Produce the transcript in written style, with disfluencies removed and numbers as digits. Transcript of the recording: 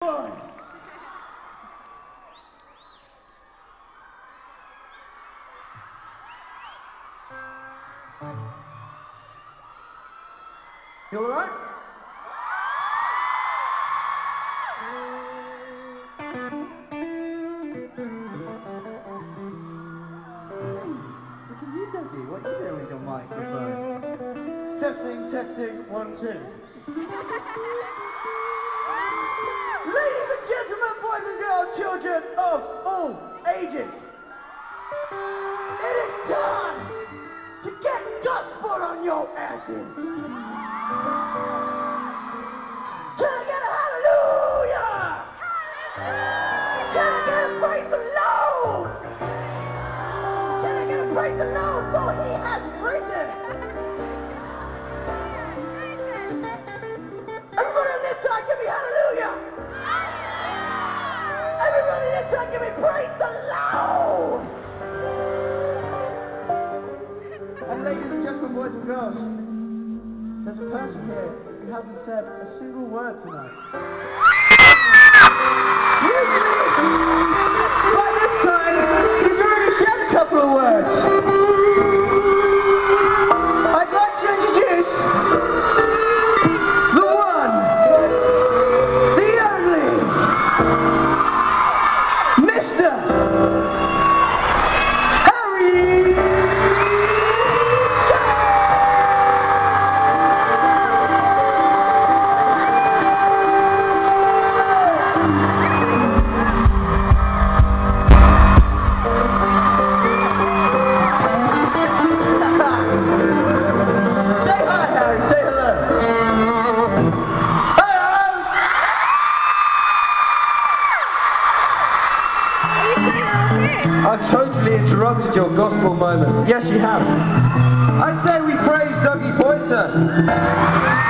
One. You alright? Look at you, Dougie. What are you doing with your microphone? Testing, testing, 1, 2. Ladies and gentlemen, boys and girls, children of all ages, it is time to get gospel on your asses. Can I get a hallelujah? Can I get a praise the Lord? Can I get a praise the Lord, for he has risen? Everybody on this side, give me hallelujah. Everybody on this side, give me praise the Lord. And ladies and gentlemen, boys and girls, there's a person here who hasn't said a single word tonight. Usually, by this time, he's already said a couple of words. I'd like to introduce the one, the only, Mr. Harry. I've totally interrupted your gospel moment. Yes, you have. I say we praise Dougie Pointer.